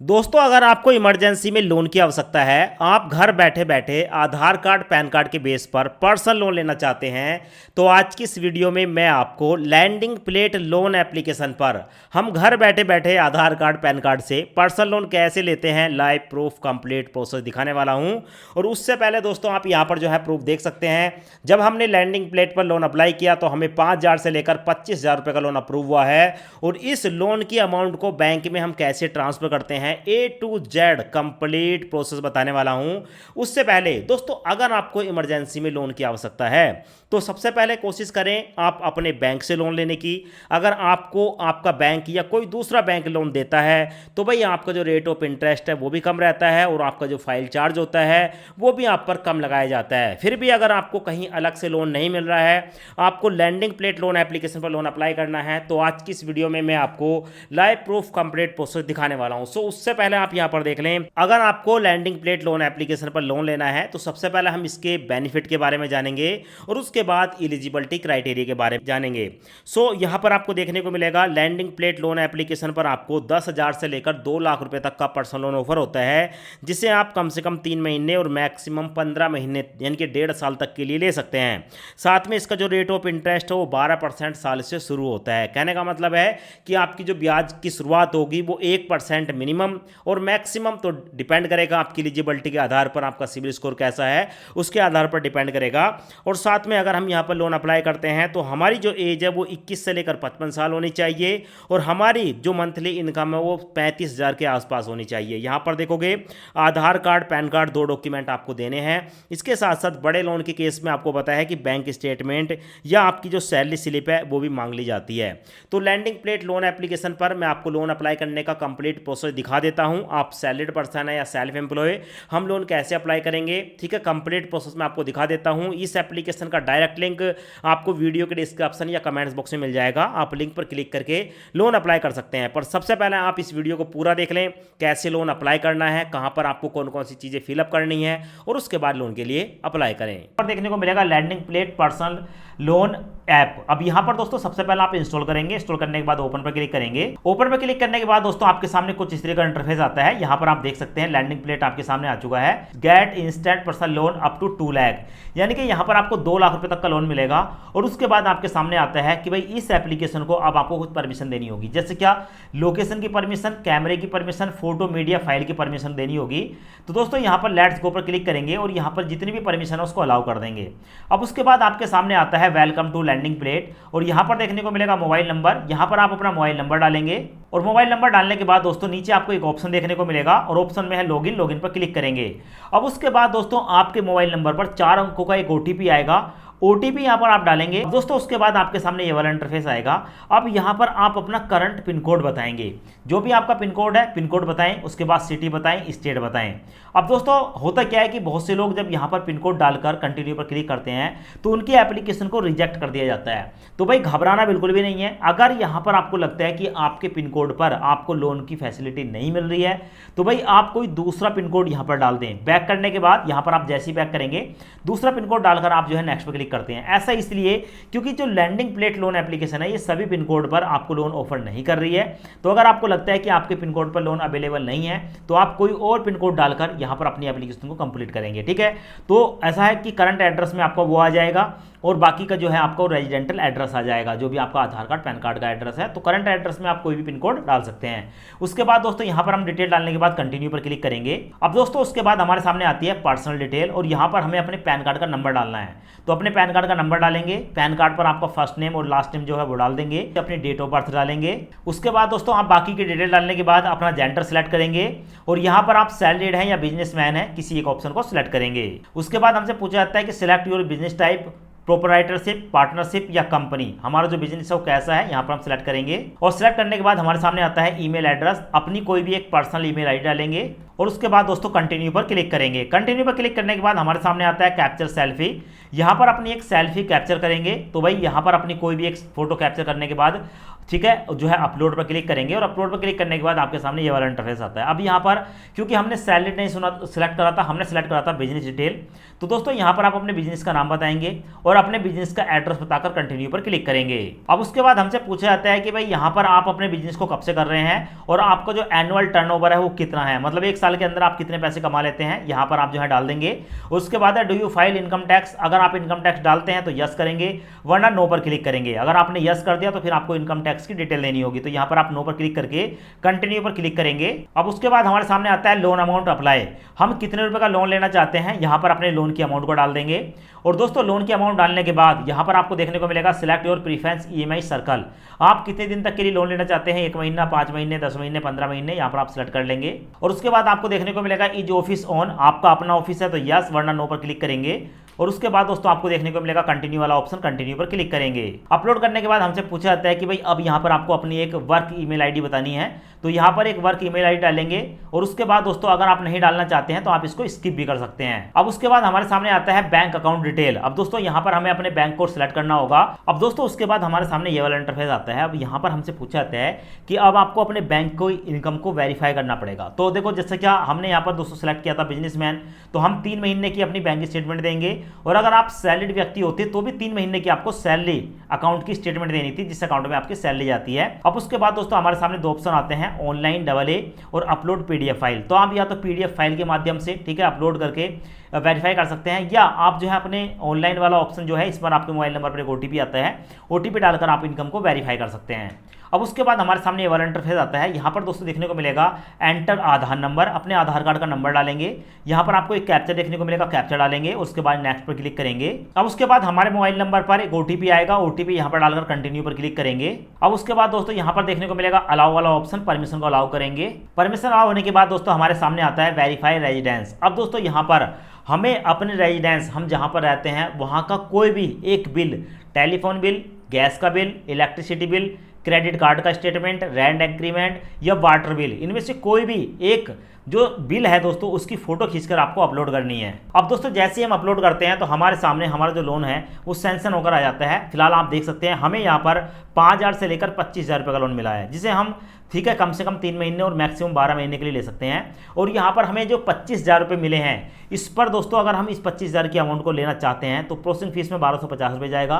दोस्तों, अगर आपको इमरजेंसी में लोन की आवश्यकता है, आप घर बैठे बैठे आधार कार्ड पैन कार्ड के बेस पर पर्सनल लोन लेना चाहते हैं, तो आज की इस वीडियो में मैं आपको लैंडिंग प्लेट लोन एप्लीकेशन पर हम घर बैठे बैठे आधार कार्ड पैन कार्ड से पर्सनल लोन कैसे लेते हैं लाइव प्रूफ कंप्लीट प्रोसेस दिखाने वाला हूं। और उससे पहले दोस्तों, आप यहां पर जो है प्रूफ देख सकते हैं। जब हमने लैंडिंग प्लेट पर लोन अप्लाई किया तो हमें 5,000 से लेकर 25,000 रुपये का लोन अप्रूव हुआ है। और इस लोन की अमाउंट को बैंक में हम कैसे ट्रांसफर करते हैं, A to Z complete process बताने वाला हूं। उससे पहले दोस्तों, अगर आपको इमरजेंसी में लोन की आवश्यकता है तो सबसे पहले कोशिश करें आप अपने बैंक से लोन लेने की। अगर आपको आपका बैंक या कोई दूसरा बैंक लोन देता है तो भाई आपका जो रेट ऑफ इंटरेस्ट है वो भी कम रहता है और आपका जो फाइल चार्ज होता है वो भी आप पर कम लगाया जाता है। फिर भी अगर आपको कहीं अलग से लोन नहीं मिल रहा है, आपको लैंडिंग प्लेट लोन एप्लीकेशन पर लोन अप्लाई करना है, तो आज की इस वीडियो में मैं आपको लाइव प्रूफ कंप्लीट प्रोसेस दिखाने वाला हूं। सो उससे पहले आप यहां पर देख लें, अगर आपको लैंडिंग प्लेट लोन एप्लीकेशन पर लोन लेना है तो सबसे पहले हम इसके बेनिफिट के बारे में जानेंगे और उसके बाद एलिजिबिलिटी क्राइटेरिया के बारे में जानेंगे। सो यहां पर आपको देखने को मिलेगा लैंडिंग प्लेट लोन एप्लीकेशन पर आपको 10,000 से लेकर 2 लाख रुपए तक का पर्सनल लोन ऑफर होता है, जिसे आप कम से कम 3 महीने और मैक्सिमम 15 महीने यानी कि 1.5 साल तक के लिए ले सकते हैं। साथ में इसका जो रेट ऑफ इंटरेस्ट है वो 12% साल से शुरू होता है। कहने का मतलब है कि आपकी जो ब्याज की शुरुआत होगी वो 1% मिनिमम और मैक्सिमम तो डिपेंड करेगा आपकी एलिजिबिलिटी के आधार पर, आपका सिविल स्कोर कैसा है उसके आधार पर डिपेंड करेगा। और साथ में अगर हम यहाँ पर लोन अप्लाई करते हैं तो हमारी जो एज है वो 21 से लेकर 55 साल होनी चाहिए और हमारी जो मंथली इनकम है वो 35,000 के आसपास होनी चाहिए। यहाँ पर देखोगे आधार कार्ड पैन कार्ड 2 डॉक्यूमेंट आपको देने हैं। इसके साथ साथ बड़े लोन के केस में आपको पता है कि बैंक स्टेटमेंट या आपकी जो सैलरी स्लिप है वो भी मांग ली जाती है। तो लैंडिंग प्लेट लोन एप्लीकेशन पर मैं आपको लोन अप्लाई करने का कंप्लीट प्रोसेस दिखा देता हूं। आप सैलरीड पर्सन है या सेल्फ एम्प्लॉय, हम लोन कैसे अप्लाई करेंगे, ठीक है, कंप्लीट प्रोसेस में आपको दिखा देता हूं। इस एप्लीकेशन का डायरेक्ट लिंक आपको वीडियो के डिस्क्रिप्शन या कमेंट्स बॉक्स में मिल जाएगा। आप लिंक पर क्लिक करके लोन अप्लाई कर सकते हैं। पर सबसे पहले आप इस वीडियो को पूरा देख लें, कैसे लोन अप्लाई करना है, कहां पर आपको कौन कौन सी चीजें फिलअप करनी है और उसके बाद लोन के लिए अप्लाई करें। पर देखने को मिलेगा lending plate personal loan app. अब यहां पर दोस्तों सबसे पहले आप इंस्टॉल करेंगे। इंस्टॉल करने के बाद ओपन पर क्लिक करेंगे। ओपन पर क्लिक करने के बाद दोस्तों आपके सामने कुछ इस तरह का इंटरफेस आता है। यहां पर आप देख सकते हैं लैंडिंग प्लेट आपके सामने आ चुका है। Get instant personal loan up to 2 lakh, यानी कि यहां पर आपको 2 लाख रुपए तक का लोन मिलेगा। और उसके बाद आपके सामने आता है कि भाई इस एप्लीकेशन को अब आपको कुछ परमिशन देनी होगी, जैसे क्या लोकेशन की परमिशन, कैमरे की परमिशन, फोटो मीडिया फाइल की परमिशन देनी होगी। तो दोस्तों यहां पर लेट्स गो पर क्लिक करेंगे और यहां पर जितनी भी परमिशन है उसको अलाउ कर देंगे। अब उसके बाद आपके सामने आता है वेलकम टू लैंडिंग प्लेट और यहां पर देखने को मिलेगा मोबाइल नंबर। यहां पर आप अपना मोबाइल नंबर डालेंगे और मोबाइल नंबर डालने के बाद दोस्तों नीचे आपको एक ऑप्शन देखने को मिलेगा और ऑप्शन में है लॉगिन। लॉगिन पर क्लिक करेंगे। अब उसके बाद दोस्तों आपके मोबाइल नंबर पर 4 अंकों का एक ओटीपी आएगा। ओटीपी यहां पर आप डालेंगे दोस्तों। उसके बाद आपके सामने ये वाला इंटरफेस आएगा। अब यहां पर आप अपना करंट पिन कोड बताएंगे, जो भी आपका पिन कोड है पिन कोड बताएं, उसके बाद सिटी बताएं, स्टेट बताएं। अब दोस्तों होता क्या है कि बहुत से लोग जब यहां पर पिन कोड डालकर कंटिन्यू पर क्लिक करते हैं तो उनकी एप्लीकेशन को रिजेक्ट कर दिया जाता है। तो भाई घबराना बिल्कुल भी नहीं है। अगर यहां पर आपको लगता है कि आपके पिन कोड पर आपको लोन की फैसिलिटी नहीं मिल रही है तो भाई आप कोई दूसरा पिन कोड यहां पर डाल दें। बैक करने के बाद यहां पर आप जैसे ही बैक करेंगे दूसरा पिन कोड डालकर आप जो है नेक्स्ट पर क्लिक करते हैं। ऐसा इसलिए क्योंकि जो लैंडिंग प्लेट लोन एप्लीकेशन है ये सभी पिन कोड पर आपको लोन ऑफर नहीं कर रही है। तो अगर आपको लगता है कि आपके पिन कोड पर लोन अवेलेबल नहीं है तो आप कोई और पिन कोड डालकर यहां पर अपनी एप्लीकेशन को कंप्लीट करेंगे, ठीक है। तो ऐसा है कि करंट एड्रेस में आपका वो आ जाएगा और बाकी का जो है आपका रेजिडेंटल एड्रेस आ जाएगा, जो भी आपका आधार कार्ड पैन कार्ड का एड्रेस है। तो करंट एड्रेस में आप कोई भी पिन कोड डाल सकते हैं। उसके बाद दोस्तों यहां पर हम डिटेल डालने के बाद कंटिन्यू पर क्लिक करेंगे। अब दोस्तों उसके बाद हमारे सामने आती है पर्सनल डिटेल और यहां पर हमें अपने पैन कार्ड का नंबर डालना है। तो अपने पैन कार्ड का नंबर डालेंगे, पैन कार्ड पर आपका फर्स्ट नेम और लास्ट नेम जो है वो डाल देंगे, अपनी डेट ऑफ बर्थ डालेंगे। उसके बाद दोस्तों आप बाकी की डिटेल डालने के बाद अपना जेंडर सेलेक्ट करेंगे और यहां पर आप सैलरीड हैं या बिजनेसमैन है, किसी एक ऑप्शन को सिलेक्ट करेंगे। उसके बाद हमसे पूछा जाता है कि select your business type, proprietorship, partnership या कंपनी। हमारा जो बिजनेस है वो कैसा है यहाँ पर हम सिलेक्ट करेंगे और सिलेक्ट करने के बाद हमारे सामने आता है ईमेल एड्रेस। अपनी कोई भी एक पर्सनल ईमेल आईडी डालेंगे और उसके बाद दोस्तों कंटिन्यू पर क्लिक करेंगे। कंटिन्यू पर क्लिक करने के बाद हमारे सामने आता है कैप्चर सेल्फी। यहाँ पर अपनी एक सेल्फी कैप्चर करेंगे। तो भाई यहाँ पर अपनी कोई भी एक फोटो कैप्चर करने के बाद ठीक है जो है अपलोड पर क्लिक करेंगे, और अपलोड पर क्लिक करने के बाद आपके सामने ये वाला इंटरफेस आता है। अब यहाँ पर क्योंकि हमने सैलरी नहीं सिलेक्ट करा था, हमने सेलेक्ट करा था बिजनेस डिटेल। तो दोस्तों यहाँ पर आप अपने बिजनेस का नाम बताएंगे और अपने बिजनेस का एड्रेस बताकर कंटिन्यू पर क्लिक करेंगे। अब उसके बाद हमसे पूछा जाता है कि भाई यहाँ पर आप अपने बिजनेस को कब से कर रहे हैं और आपका जो एनुअल टर्नओवर है वो कितना है, मतलब एक साल के अंदर आप कितने पैसे कमा लेते हैं, यहाँ पर आप जो है डाल देंगे। उसके बाद है do you file income tax, अगर आप इनकम टैक्स डालते हैं तो यस करेंगे, वरना नो पर क्लिक करेंगे। अगर आपने यस कर दिया तो फिर आपको इनकम टैक्स की डिटेल देनी होगी, तो यहाँ पर आप नो पर क्लिक करके कंटिन्यू पर क्लिक करेंगे। अब उसके बाद हमारे सामने आता है लोन अमाउंट अप्लाई, हम कितने रुपए का लोन लेना चाहते हैं, यहाँ पर अपने लोन की अमाउंट को डाल देंगे। और दोस्तों लोन की अमाउंट डालने के बाद यहाँ पर आपको देखने को मिलेगा select your preference EMI circle, आप कितने दिन तक के लिए लोन लेना चाहते हैं, 1 महीना, 5 महीने, 10 महीने, 15 महीने, यहाँ पर आप सिलेक्ट कर लेंगे। और उसके बाद आपको देखने को मिलेगा इज ऑफिस ऑन, आपका अपना ऑफिस है तो यस, वरना नो पर क्लिक करेंगे। और उसके बाद दोस्तों आपको देखने को मिलेगा कंटिन्यू वाला ऑप्शन, कंटिन्यू पर क्लिक करेंगे। अपलोड करने के बाद हमसे पूछा जाता है कि भाई अब यहाँ पर आपको अपनी एक वर्क ईमेल आईडी बतानी है, तो यहाँ पर एक वर्क ईमेल आईडी डालेंगे। और उसके बाद दोस्तों अगर आप नहीं डालना चाहते हैं तो आप इसको स्किप भी कर सकते हैं। अब उसके बाद हमारे सामने आता है बैंक अकाउंट डिटेल। अब दोस्तों यहाँ पर हमें अपने बैंक को सिलेक्ट करना होगा। अब दोस्तों उसके बाद हमारे सामने ये वाला इंटरफेस आता है। अब यहाँ पर हमसे पूछा जाता है कि अब आपको अपने बैंक को इनकम को वेरीफाई करना पड़ेगा। तो देखो जैसे क्या हमने यहाँ पर दोस्तों सेलेक्ट किया था बिजनेसमैन, तो हम 3 महीने की अपनी बैंक स्टेटमेंट देंगे। और अगर आप सैलरीड व्यक्ति होते तो भी 3 महीने की आपको सैलरी अकाउंट की स्टेटमेंट देनी थी, जिस अकाउंट में आपकी सैलरी जाती है। अब उसके बाद दोस्तों हमारे सामने 2 ऑप्शन आते हैं, ऑनलाइन AA और अपलोड PDF फाइल। तो आप या तो PDF फाइल के माध्यम से ठीक है अपलोड करके वेरीफाई कर सकते हैं, या आप जो है अपने ऑनलाइन वाला ऑप्शन जो है इस पर आपके मोबाइल नंबर पर एक OTP आता है, OTP डालकर आप इनकम को वेरीफाई कर सकते हैं। अब उसके बाद हमारे सामने ये वाला इंटरफेस आता है। यहाँ पर दोस्तों देखने को मिलेगा एंटर आधार नंबर, अपने आधार कार्ड का नंबर डालेंगे। यहाँ पर आपको एक कैप्चा देखने को मिलेगा, कैप्चा डालेंगे, उसके बाद नेक्स्ट पर क्लिक करेंगे। अब उसके बाद हमारे मोबाइल नंबर पर एक OTP आएगा, OTP यहाँ पर डालकर कंटिन्यू पर क्लिक करेंगे। अब उसके बाद दोस्तों यहाँ पर देखने को मिलेगा अलाउ वाला ऑप्शन, परमिशन को अलाउ करेंगे। परमिशन अलाउ होने के बाद दोस्तों हमारे सामने आता है वेरीफाई रेजिडेंस। अब दोस्तों यहाँ पर हमें अपने रेजिडेंस, हम जहाँ पर रहते हैं वहाँ का कोई भी एक बिल, टेलीफोन बिल, गैस का bill, electricity bill, credit card का स्टेटमेंट, रेंट एग्रीमेंट या वाटर बिल, इनमें से कोई भी एक जो बिल है दोस्तों उसकी फोटो खींचकर आपको अपलोड करनी है। अब दोस्तों जैसे ही हम अपलोड करते हैं तो हमारे सामने हमारा जो लोन है वो सैंक्शन होकर आ जाता है। फिलहाल आप देख सकते हैं हमें यहाँ पर 5,000 से लेकर 25,000 रुपये का लोन मिला है, जिसे हम ठीक है कम से कम 3 महीने और मैक्सिमम 12 महीने के लिए ले सकते हैं। और यहाँ पर हमें जो 25,000 रुपये मिले हैं, इस पर दोस्तों अगर हम इस 25,000 की अमाउंट को लेना चाहते हैं तो प्रोसेसिंग फीस में 1250 रुपये जाएगा,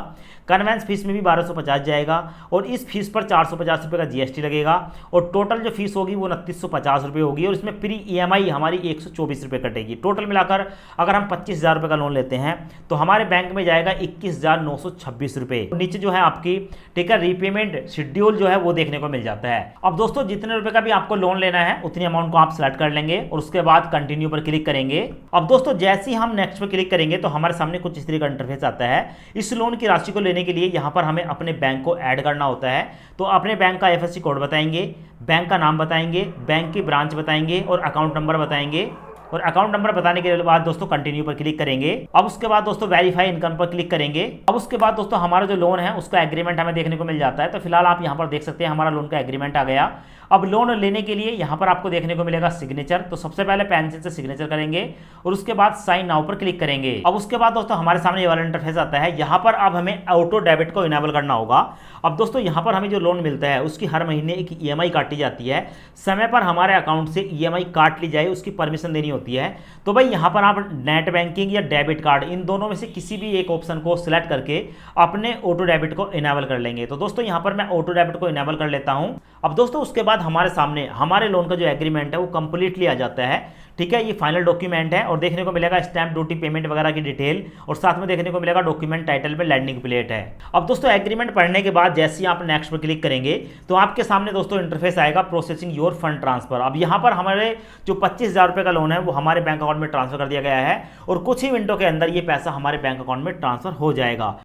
कन्वेंस फीस में भी 1250 जाएगा, और इस फीस पर 450 रुपये का GST लगेगा, और टोटल जो फीस होगी वो 2950 रुपये होगी, और इसमें प्री EMI हमारी 124 रुपये कटेगी। टोटल मिलाकर अगर हम 25,000 रुपये का लोन लेते हैं तो हमारे बैंक में जाएगा 21,926 रुपये। नीचे जो है आपकी ठीक है रीपेमेंट शेड्यूल जो है वो देखने को मिल जाता है। अब दोस्तों जितने रुपए का भी आपको लोन लेना है उतनी अमाउंट को आप सेलेक्ट कर लेंगे और उसके बाद कंटिन्यू पर क्लिक करेंगे। अब दोस्तों जैसे ही हम नेक्स्ट पर क्लिक करेंगे तो हमारे सामने कुछ इस तरह का इंटरफेस आता है। इस लोन की राशि को लेने के लिए यहाँ पर हमें अपने बैंक को ऐड करना होता है। तो अपने बैंक का IFSC कोड बताएंगे, बैंक का नाम बताएंगे, बैंक की ब्रांच बताएंगे और अकाउंट नंबर बताएंगे। और अकाउंट नंबर बताने के बाद दोस्तों कंटिन्यू पर क्लिक करेंगे। अब उसके बाद दोस्तों वेरीफाई इनकम पर क्लिक करेंगे। अब उसके बाद दोस्तों हमारा जो लोन है उसका एग्रीमेंट हमें देखने को मिल जाता है। तो फिलहाल आप यहाँ पर देख सकते हैं हमारा लोन का एग्रीमेंट आ गया। अब लोन लेने के लिए यहाँ पर आपको देखने को मिलेगा सिग्नेचर। तो सबसे पहले पेंसिल से सिग्नेचर करेंगे और उसके बाद साइन नाउ पर क्लिक करेंगे। अब उसके बाद दोस्तों हमारे सामने ये वाला इंटरफेस आता है। यहाँ पर अब हमें ऑटो डेबिट को इनेबल करना होगा। अब दोस्तों यहाँ पर हमें जो लोन मिलता है उसकी हर महीने एक EMI काटी जाती है। समय पर हमारे अकाउंट से EMI काट ली जाए उसकी परमिशन देनी होती है। तो भाई यहाँ पर आप नेट बैंकिंग या डेबिट कार्ड इन दोनों में से किसी भी एक ऑप्शन को सिलेक्ट करके अपने ऑटो डेबिट को इनेबल कर लेंगे। तो दोस्तों यहाँ पर मैं ऑटो डेबिट को इनेबल कर लेता हूँ। अब दोस्तों उसके बाद हमारे सामने हमारे लोन का जो एग्रीमेंट है वो कंप्लीटली आ जाता है। ठीक है, ये फाइनल डॉक्यूमेंट है और देखने को मिलेगा स्टैम्प ड्यूटी पेमेंट वगैरह की डिटेल और साथ में देखने को मिलेगा डॉक्यूमेंट टाइटल पे लैंडिंग प्लेट है। अब दोस्तों एग्रीमेंट पढ़ने के बाद जैसे ही आप नेक्स्ट पर क्लिक करेंगे तो आपके सामने दोस्तों इंटरफेस आएगा प्रोसेसिंग योर फंड ट्रांसफर। अब यहाँ पर हमारे जो 25,000 रुपये का लोन है वो हमारे बैंक अकाउंट में ट्रांसफर कर दिया गया है और कुछ ही मिनटों के अंदर ये पैसा हमारे बैंक अकाउंट में ट्रांसफर हो जाएगा।